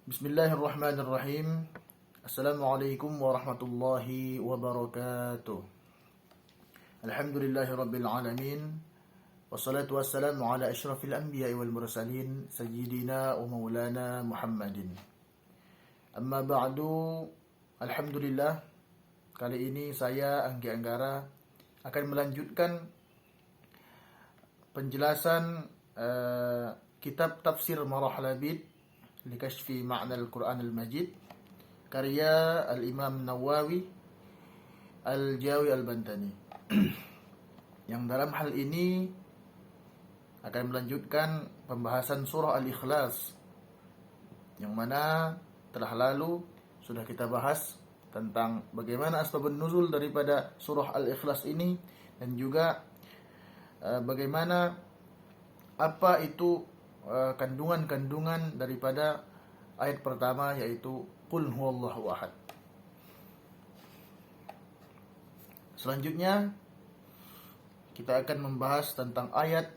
Bismillahirrahmanirrahim. Assalamualaikum warahmatullahi wabarakatuh. Alhamdulillahi rabbil alamin. Wassalatu wassalamu ala asyrafil anbiya'i wal mursalin sayyidina wa maulana Muhammadin. Amma ba'du. Alhamdulillah, kali ini saya Anggi Anggara akan melanjutkan penjelasan kitab Tafsir Marah Labid Likashfi Ma'na Al-Quran Al-Majid karya Al-Imam Nawawi Al-Jawi Al-Bantani yang dalam hal ini akan melanjutkan pembahasan surah Al-Ikhlas yang mana telah lalu sudah kita bahas tentang bagaimana asbabun nuzul daripada surah Al-Ikhlas ini dan juga bagaimana apa itu kandungan-kandungan daripada ayat pertama, yaitu Qul huwallahu ahad. Selanjutnya kita akan membahas tentang ayat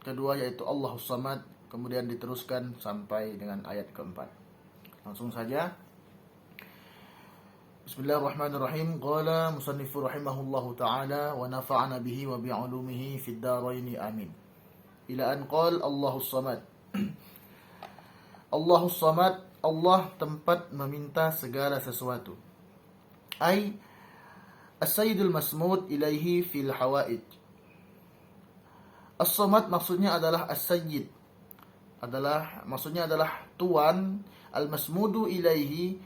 kedua, yaitu Allahus Samad, kemudian diteruskan sampai dengan ayat keempat. Langsung saja. Bismillahirrahmanirrahim. Qala musannifu rahimahullahu ta'ala wa nafa'ana bihi wa bi'ulumihi fid daraini amin. Ila an qala Allahus Samad. Allahus Samad, Allah tempat meminta segala sesuatu. Ai as-sayyidul masmud ilaihi fil hawaij. As-Samad maksudnya adalah as-sayyid. Maksudnya adalah tuan, al-masmudu ilaihi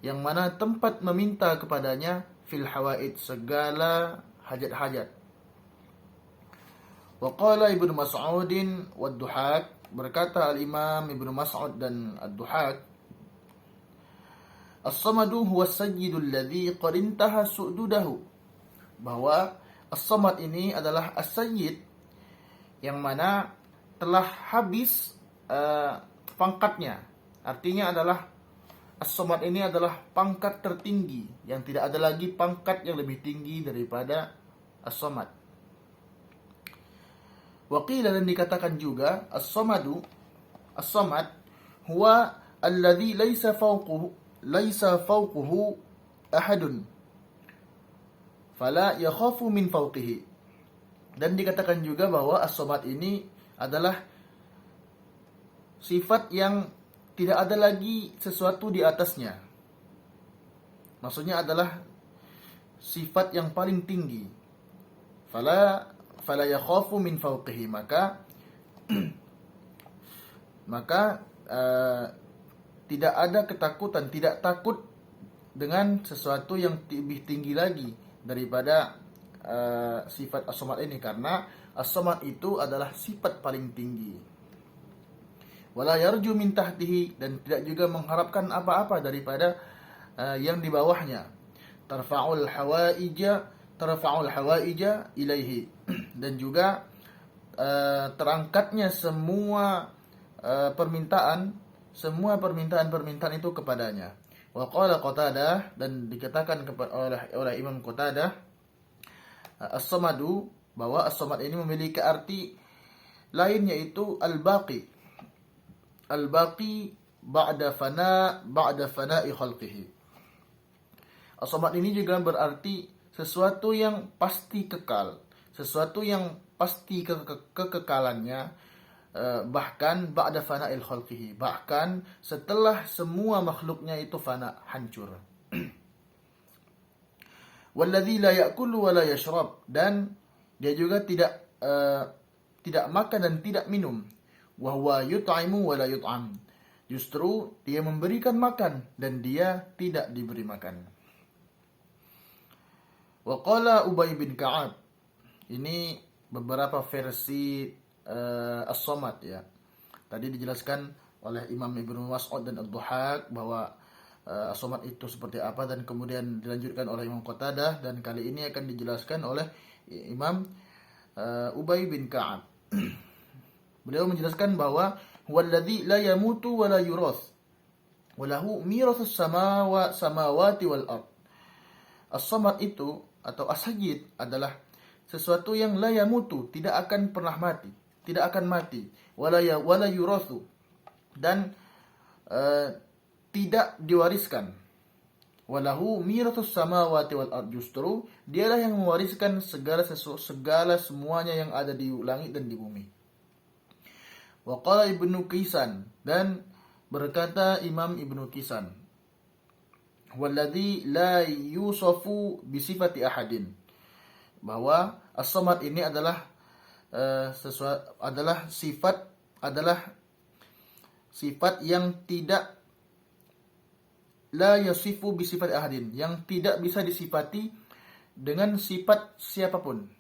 yang mana tempat meminta kepadanya fil hawaij, segala hajat-hajat. Wa qala Ibnu Mas'udin wa Ad-Duhak, berkata al-Imam Ibnu Mas'ud dan Ad-Duhak, As-Samadu huwa as-sayyidul ladzi qad intaha su'dudahu, bahwa As-Samad ini adalah as-sayyid yang mana telah habis pangkatnya. Artinya adalah As-Samad ini adalah pangkat tertinggi, yang tidak ada lagi pangkat yang lebih tinggi daripada As-Samad. Waqila, dan dikatakan juga As-Samad huwa alladhi laisa fawquhu ahadun fala yakhafu min fawqihi. Dan dikatakan juga bahwa As-Samad ini adalah sifat yang tidak ada lagi sesuatu di atasnya. Maksudnya adalah sifat yang paling tinggi. Fala yakhafu min fawqihi, maka tidak ada ketakutan, tidak takut dengan sesuatu yang lebih tinggi lagi daripada sifat As-Samad ini, karena As-Samad itu adalah sifat paling tinggi. Wala yarju min tahtihi, dan tidak juga mengharapkan apa-apa daripada yang di bawahnya. Tarfa'ul hawaija ilaihi, dan juga terangkatnya semua permintaan itu kepadanya. Wa qala Qatadah, dan dikatakan oleh Imam Qatadah, As-Samadu, bahwa As-Samad ini memiliki arti lain, yaitu al-baqi ba'da fana'i khalqihi. As-Samad ini juga berarti sesuatu yang pasti kekal, sesuatu yang pasti kekekalannya, bahkan ba'da fana'il khalqihi, bahkan setelah semua makhluknya itu fana, hancur. Walladzi la ya'kulu wa la yashrab, dan dia juga tidak makan dan tidak minum. Wa huwa yut'imu wa la yut'am, justru dia memberikan makan dan dia tidak diberi makan. Wa qala Ubay bin Ka'ab, ini beberapa versi As-Samad ya. Tadi dijelaskan oleh Imam Ibnu Mas'ud dan Ad-Duhak bahwa As-Samad itu seperti apa, dan kemudian dilanjutkan oleh Imam Qatadah, dan kali ini akan dijelaskan oleh Imam Ubay bin Ka'ab. Beliau menjelaskan bahwa huwallazi la yamutu wa la yurath wa lahu mirathus samawati wal ard. As-Samad itu atau as-sayyid adalah sesuatu yang la yamutu, tidak akan pernah mati, tidak akan mati, wala yurathu, dan eh, tidak diwariskan. Walahu miratus samawati wal ard, justru dialah yang mewariskan segala semuanya yang ada di langit dan di bumi. Wa qala Ibnu Qisan, dan berkata Imam Ibnu Qisan, walladzi la yusafu bisifati ahadin, bahwa as-samad ini adalah sifat yang tidak la yasifu bi sifat ahadin, yang tidak bisa disifati dengan sifat siapapun.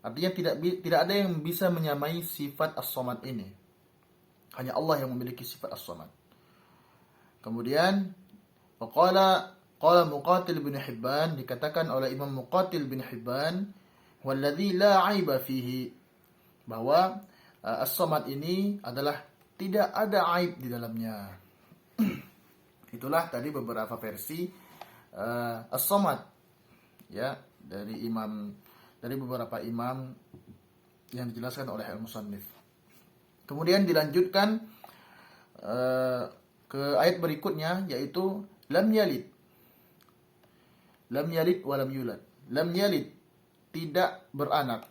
Artinya tidak ada yang bisa menyamai sifat as-samad ini. Hanya Allah yang memiliki sifat as-samad. Kemudian qala Muqatil bin Hibban, dikatakan oleh Imam Muqatil bin Hibban, walladzi la aiba fihi, bahwa as-samad ini adalah tidak ada aib di dalamnya. Itulah tadi beberapa versi as-samad ya dari beberapa imam yang dijelaskan oleh al-musannif. Kemudian dilanjutkan ke ayat berikutnya, yaitu lam yalid wa lam yulad. Lam yalid, tidak beranak.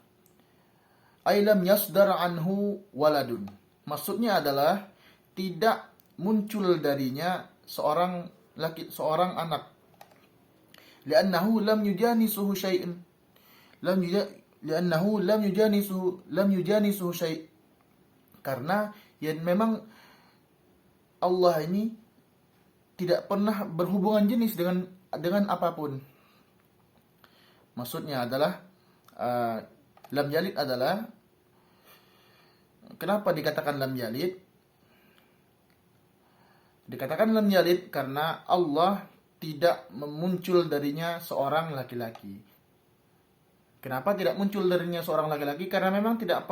Ay lam yasdar anhu waladun. Maksudnya adalah tidak muncul darinya seorang anak. Li'annahu lam yujanisuhu syai'un. Li'annahu lam yujanisuhu syai'. Karena ya memang Allah ini tidak pernah berhubungan jenis dengan apapun. Maksudnya adalah lam yalid adalah, kenapa dikatakan lam yalid? Dikatakan lam yalid karena Allah tidak memuncul darinya seorang laki-laki. Kenapa tidak muncul darinya seorang laki-laki? Karena memang tidak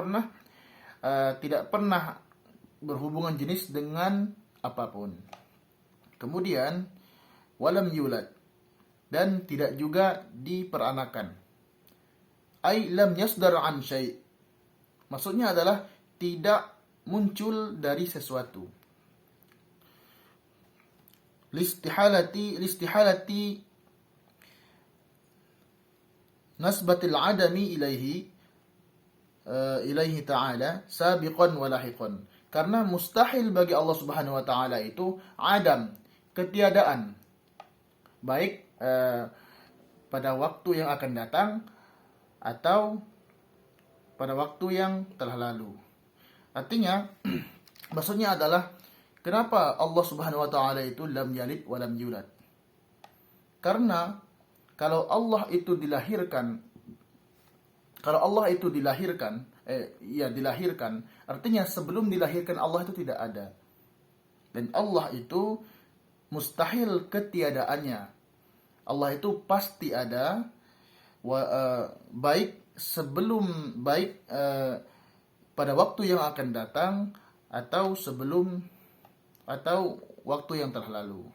pernah berhubungan jenis dengan apapun. Kemudian walam yulad, dan tidak juga diperanakan. Ai lam yasdar an syai'. Maksudnya adalah tidak muncul dari sesuatu. Listihalati nasbatil adami ilaihi ta'ala sabiqan wa lahiqan. Karena mustahil bagi Allah Subhanahu wa taala itu adam, ketiadaan, baik pada waktu yang akan datang atau pada waktu yang telah lalu. Artinya maksudnya adalah, kenapa Allah Subhanahu wa taala itu lam yalid wa lam yulad? Karena kalau Allah itu dilahirkan, artinya sebelum dilahirkan Allah itu tidak ada. Dan Allah itu mustahil ketiadaannya. Allah itu pasti ada, baik pada waktu yang akan datang atau waktu yang telah lalu.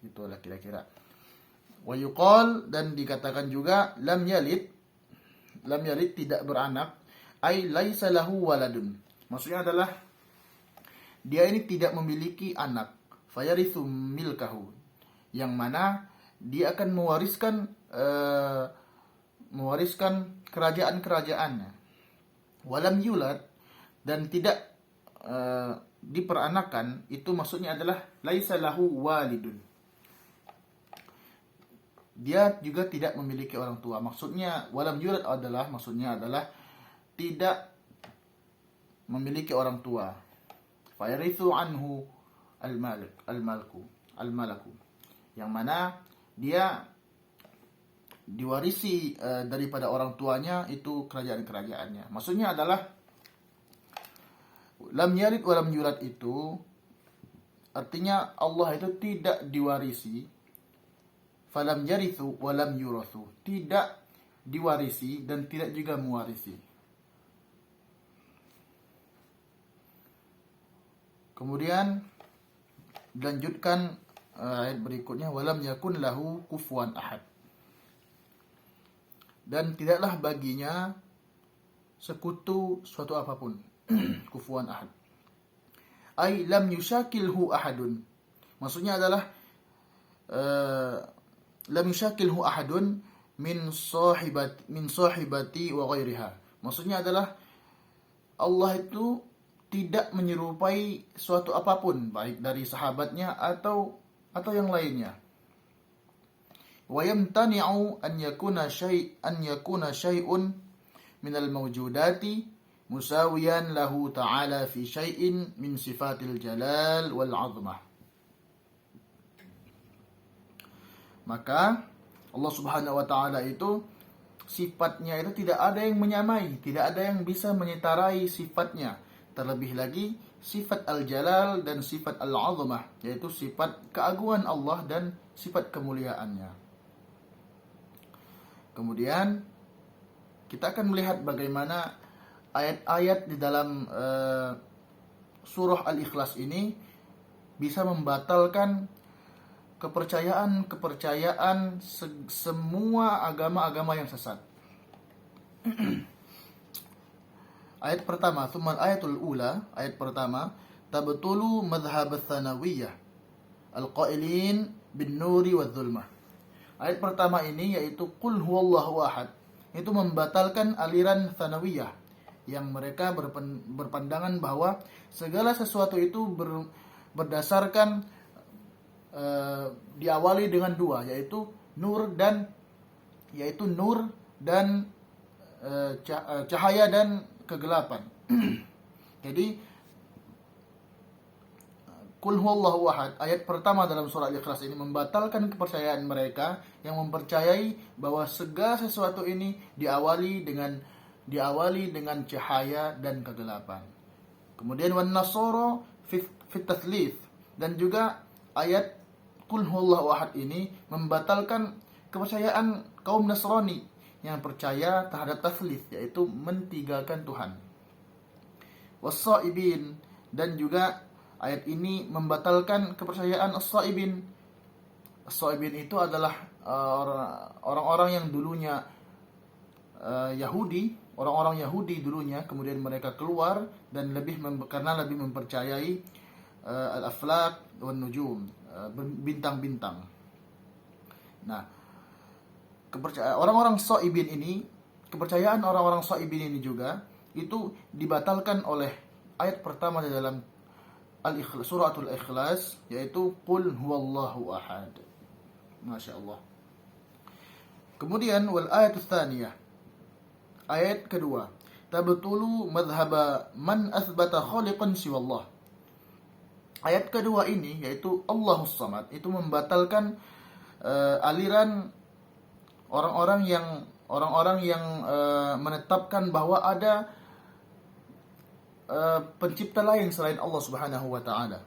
Itulah kira-kira. Wa yuqal, dan dikatakan juga lam yalid tidak beranak, ai laisa lahu waladun. Maksudnya adalah dia ini tidak memiliki anak, fayarithu milkahu, yang mana dia akan mewariskan kerajaan-kerajaannya. Walam yulad, dan tidak diperanakan, itu maksudnya adalah laisa lahu walidun. Dia juga tidak memiliki orang tua. Maksudnya walam yulad maksudnya adalah tidak memiliki orang tua. Fayarithu anhu al-malaku, yang mana dia diwarisi daripada orang tuanya itu kerajaan-kerajaannya. Maksudnya adalah lam yalid wa lam yulad itu artinya Allah itu tidak diwarisi. Falam yarithu wa lam yurathu, tidak diwarisi dan tidak juga mewarisi. Kemudian dilanjutkan ayat berikutnya, walam yakun lahu kufuwan ahad, dan tidaklah baginya sekutu suatu apapun. Kufuwan ahad. ay lam yushakilhu ahadun. Maksudnya adalah lam yushakilhu ahadun min sahibati wa ghairiha. Maksudnya adalah Allah itu tidak menyerupai suatu apapun, baik dari sahabatnya atau yang lainnya. Wa yamtani'u an yakuna syai'un min al-mawjudati musawiyan lahu ta'ala fi syai'in min sifatil jalal wal 'azmah. Maka Allah Subhanahu wa taala itu sifatnya itu tidak ada yang menyamai, tidak ada yang bisa menyetarai sifatnya. Terlebih lagi sifat al-jalal dan sifat al-'azmah, yaitu sifat keagungan Allah dan sifat kemuliaannya. Kemudian kita akan melihat bagaimana ayat-ayat di dalam surah Al-Ikhlas ini bisa membatalkan kepercayaan semua agama-agama yang sesat. Ayat pertama, tsumma ayatul ula, ayat pertama, tabtulu madhhab ats-tsanawiyah al-qailin bin nuri wadz-zulmah. Ayat pertama ini yaitu qul huwallahu ahad, itu membatalkan aliran tsanawiyah yang mereka berpandangan bahwa segala sesuatu itu berdasarkan diawali dengan dua, yaitu nur dan cahaya dan kegelapan. Jadi Qul huwallahu ahad, ayat pertama dalam surah Al-Ikhlas ini membatalkan kepercayaan mereka yang mempercayai bahwa segala sesuatu ini diawali dengan cahaya dan kegelapan. Kemudian wan nasara fit tatslits, dan juga ayat Qul huwallahu ahad ini membatalkan kepercayaan kaum Nasrani yang percaya terhadap tatslits, yaitu mentigakan Tuhan. Was-saibin, dan juga ayat ini membatalkan kepercayaan as-saibin. As-saibin itu adalah orang-orang yang dulunya Yahudi, orang-orang Yahudi dulunya, kemudian mereka keluar dan karena lebih mempercayai al-aflak wan nujum, bintang-bintang. Nah, kepercayaan orang-orang saibin ini, kepercayaan orang-orang saibin ini juga itu dibatalkan oleh ayat pertama di dalam Al-Ikhlas, suratul Ikhlas, yaitu Qul huwallahu ahad. Masya Allah. Kemudian wal ayatus tsaniyah, ayat kedua, tabtulu madhhaba man athbata khaliqan siwallah. Ayat kedua ini yaitu Allahus Samad, itu membatalkan aliran orang-orang yang menetapkan bahwa ada pencipta lain selain Allah Subhanahu wa taala.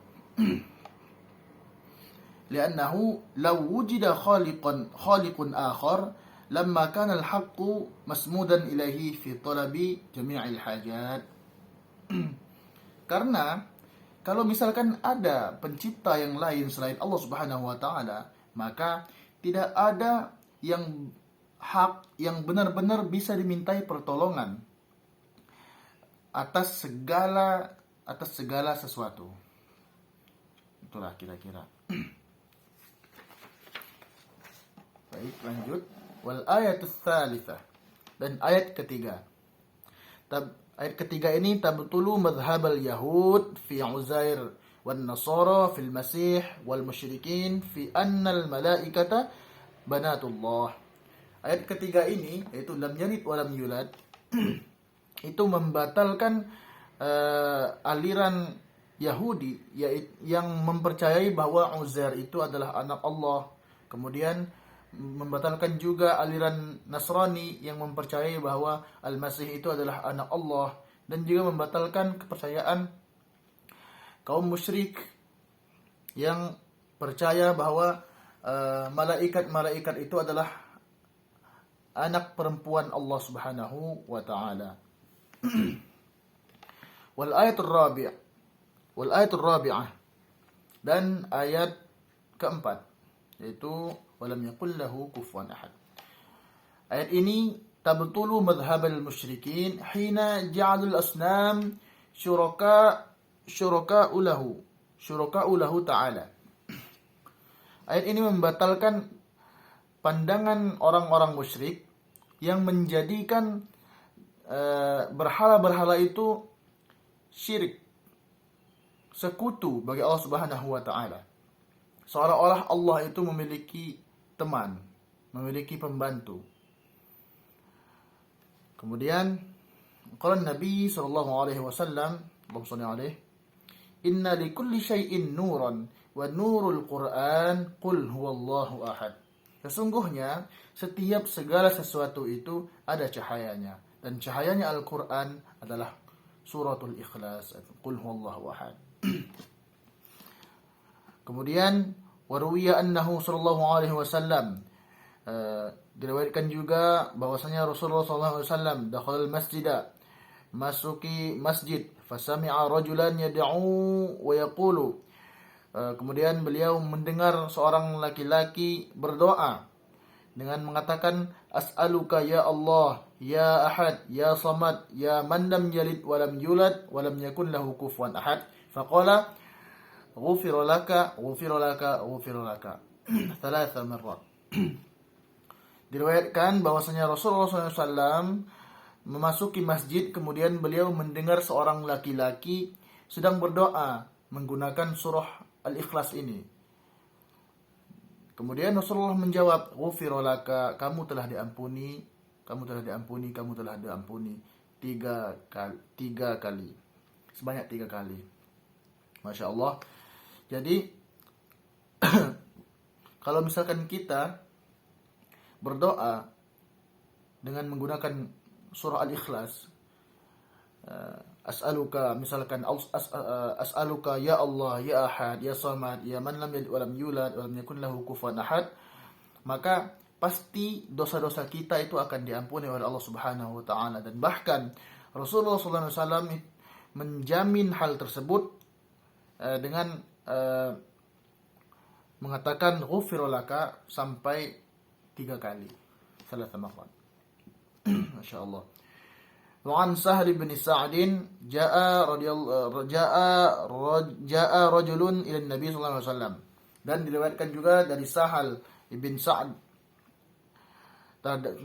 Li'annahu law wujida khaliqun akhar lamma kana al-haqqu masmudan ilaihi fi talabi jami'il hajat. Karena kalau misalkan ada pencipta yang lain selain Allah Subhanahu wa taala, maka tidak ada yang hak yang benar-benar bisa dimintai pertolongan atas segala sesuatu. Itulah kira-kira. Baik, lanjut. Wal ayatus tsalitsah, dan ayat ketiga. Ayat ketiga ini tabtulu madhhabal yahud fi Uzair wan nasara fil masih wal musyrikin fi anna al malaikata banatullah. Ayat ketiga ini yaitu lam yalid wa lam yulad itu membatalkan aliran Yahudi yang mempercayai bahwa Uzair itu adalah anak Allah. Kemudian membatalkan juga aliran Nasrani yang mempercayai bahwa Al-Masih itu adalah anak Allah, dan juga membatalkan kepercayaan kaum musyrik yang percaya bahwa malaikat-malaikat itu adalah anak perempuan Allah Subhanahu wa taala. Wal ayatul rabi'ah, dan ayat keempat yaitu walam yakul lahu kufuwan ahad. Ayat ini tabtulu madhhabal musyrikin hina ja'alul asnam syuraka syuraka'u lahu ta'ala. Ayat ini membatalkan pandangan orang-orang musyrik yang menjadikan berhala-berhala itu syirik, sekutu bagi Allah Subhanahu wa taala. Seolah-olah Allah itu memiliki teman, memiliki pembantu. Kemudian qala Nabi sallallahu alaihi wasallam, Allahumma shalli alaihi, inna likulli syai'in nuran wa nurul Qur'an qul huwallahu ahad. Sesungguhnya setiap segala sesuatu itu ada cahayanya, dan cahayanya Al-Qur'an adalah suratul Ikhlas, qul huwallahu ahad. Kemudian waruwiya annahu sallallahu alaihi wasallam, diriwayatkan juga bahwasanya Rasulullah sallallahu alaihi wasallam dakhala al-masjida, masuki masjid, fasami'a rajulan yad'u wa yaqulu, kemudian beliau mendengar seorang laki-laki berdoa dengan mengatakan, as'aluka ya Allah, ya Ahad, ya Samad, ya man lam yalid wa lam yulad wa lam yakun lahu kufuwan ahad. Faqala ghufira laka ghufira laka ghufira laka thalatha marrat. Diriwayatkan bahwasanya Rasulullah SAW memasuki masjid, kemudian beliau mendengar seorang laki-laki sedang berdoa menggunakan surah Al-Ikhlas ini. Kemudian Rasulullah menjawab, ghufira laka, kamu telah diampuni, kamu telah diampuni, kamu telah diampuni. Tiga kali. Sebanyak 3 kali. Masya Allah. Jadi kalau misalkan kita berdoa dengan menggunakan surah Al-Ikhlas, as'aluka, misalkan as'aluka ya Allah, ya Ahad, ya Samad, ya man lam yalid wa lam yulad wa lam yakun lahu kufuwan ahad, maka pasti dosa-dosa kita itu akan diampuni oleh Allah Subhanahu wa taala. Dan bahkan Rasulullah sallallahu alaihi wasallam menjamin hal tersebut dengan mengatakan ghufira laka sampai 3 kali. Salah marrat. Masyaallah. Wa an Sahl bin Sa'd jaa rajulun ila Nabi sallallahu alaihi wasallam. Dan diriwayatkan juga dari Sahal bin Sa'd,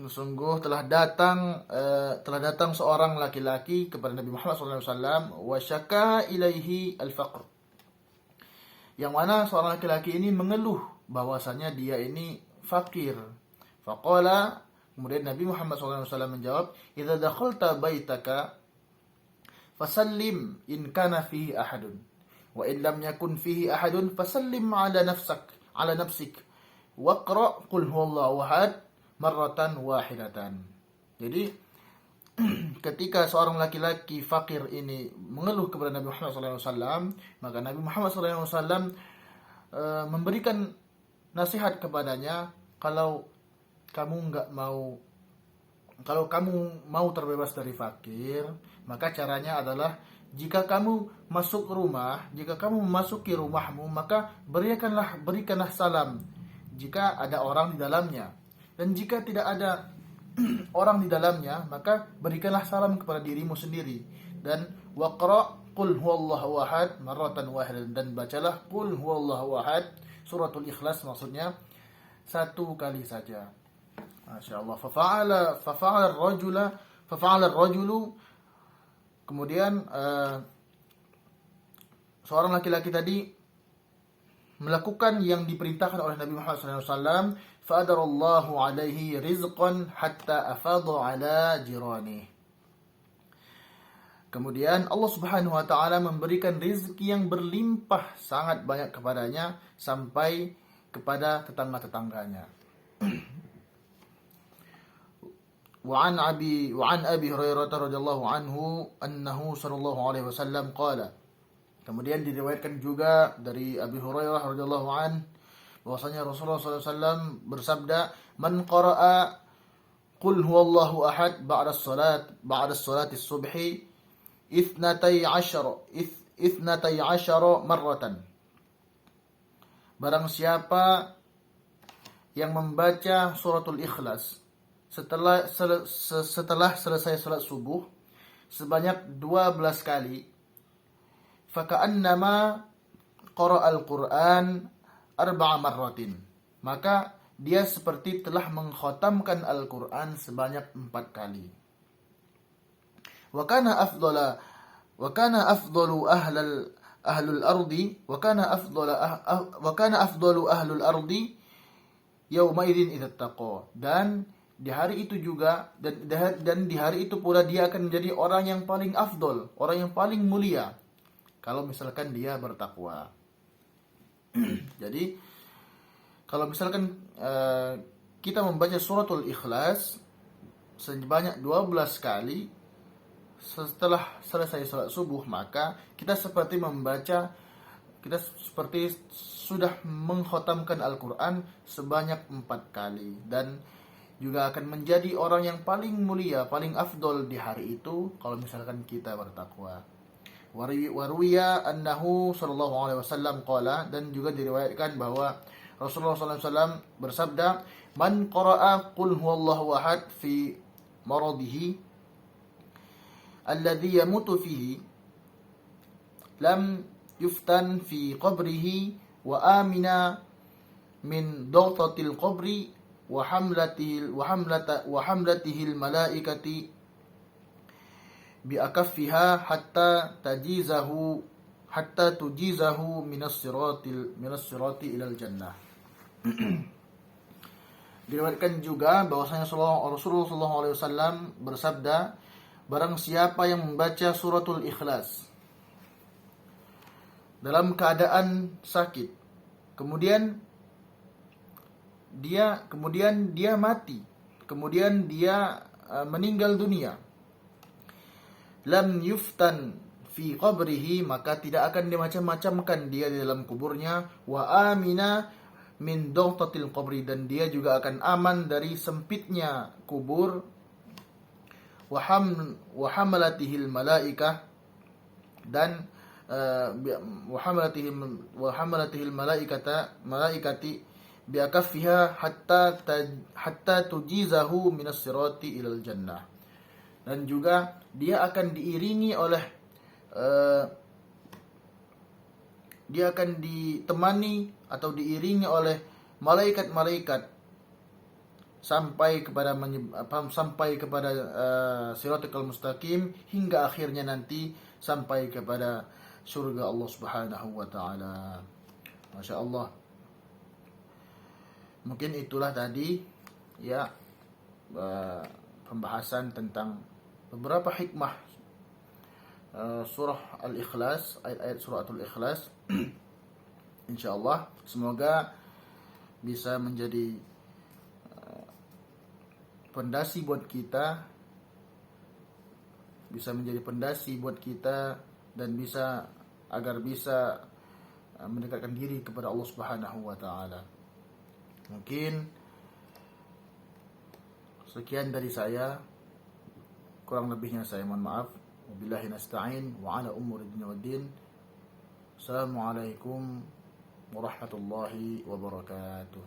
sungguh telah datang seorang laki-laki kepada Nabi Muhammad sallallahu alaihi wasallam, wa syaka ilaihi al-faqr, yang mana seorang laki-laki ini mengeluh bahwasanya dia ini fakir. Faqala, kemudian Nabi Muhammad SAW menjawab, idza dakhalta baitaka fasallim in kana fihi ahadun wa in lam yakun fihi ahadun fasallim ala nafsik waqra qul huwallahu ahad marratan wahidatan. Jadi ketika seorang laki-laki fakir ini mengeluh kepada Nabi Muhammad SAW, maka Nabi Muhammad SAW memberikan nasihat kepadanya, kalau kamu mau terbebas dari fakir, maka caranya adalah jika kamu memasuki rumahmu, maka berikanlah salam jika ada orang di dalamnya, dan jika tidak ada orang di dalamnya, maka berikanlah salam kepada dirimu sendiri. Dan waqra qul huwallahu ahad marratan wahidatan, dan bacalah qul huwallahu ahad suratul Ikhlas, maksudnya 1 kali saja. Masya Allah. Fafa'ala ar-rajulu, kemudian seorang laki-laki tadi melakukan yang diperintahkan oleh Nabi Muhammad SAW. Fa'adarallahu alaihi rizqan hatta afadha ala jirani. Kemudian Allah Subhanahu wa taala memberikan rezeki yang berlimpah sangat banyak kepadanya sampai kepada tetangga-tetangganya. وعن أبي هريرة رضي الله عنه أنه صلى الله عليه وسلم قال. Kemudian diriwayatkan juga dari Abi Hurairah radhiyallahu an bahwasanya Rasulullah SAW bersabda, man qara'a qul huwallahu ahad ba'da salati subhi 12 marratan. Barang siapa yang membaca suratul Ikhlas setelah selesai salat subuh sebanyak 12 kali, faka'annama qara'al Qur'an arba'a marratin. Maka dia seperti telah mengkhatamkan Al-Qur'an sebanyak 4 kali. Wa kana afdalu ahlul ardi yauma idzin idza taqa. Dan di hari itu juga dan di hari itu pula dia akan menjadi orang yang paling afdol, orang yang paling mulia kalau misalkan dia bertakwa. Jadi kalau misalkan kita membaca suratul Ikhlas sebanyak 12 kali setelah selesai salat subuh, maka kita seperti sudah mengkhatamkan Al-Qur'an sebanyak 4 kali, dan juga akan menjadi orang yang paling mulia, paling afdol di hari itu kalau misalkan kita bertakwa. Waruwiya annahu sallallahu alaihi wasallam qala, dan juga diriwayatkan bahwa Rasulullah sallallahu alaihi wasallam bersabda, "Man qara'a qul huwallahu ahad fi maradihi alladhi yamutu fihi lam yuftan fi qabrihi wa amina min dawtatil qabri wa hamlatihi al-malaikati bi akaffiha hatta tujizahu minas sirati ilal jannah." Diriwayatkan juga bahwasanya Rasulullah sallallahu alaihi wasallam bersabda, barang siapa yang membaca suratul Ikhlas dalam keadaan sakit, kemudian dia mati, kemudian dia meninggal dunia, lam yuftan fi qabrihi, maka tidak akan dimacam-macamkan dia di dalam kuburnya, wa amina min dawtatil qabri, dan dia juga akan aman dari sempitnya kubur, wa hamalatihil malaikah, dan wa hamalatihil malaikati bi akaffiha hatta tujizahu minas sirati ilal jannah. Dan juga dia akan diiringi oleh dia akan ditemani atau diiringi oleh malaikat-malaikat sampai kepada Siratal Mustaqim, hingga akhirnya nanti sampai kepada surga Allah Subhanahu wa taala. Masya Allah. Mungkin itulah tadi ya pembahasan tentang beberapa hikmah surah Al-Ikhlas, ayat-ayat suratul Ikhlas. Insyaallah semoga bisa menjadi pondasi buat kita, dan agar bisa mendekatkan diri kepada Allah Subhanahu wa taala. Mungkin sekian dari saya, kurang lebihnya saya mohon maaf. Wabillahi nasta'in wa ala umuri dunya waddin. Assalamualaikum warahmatullahi wabarakatuh.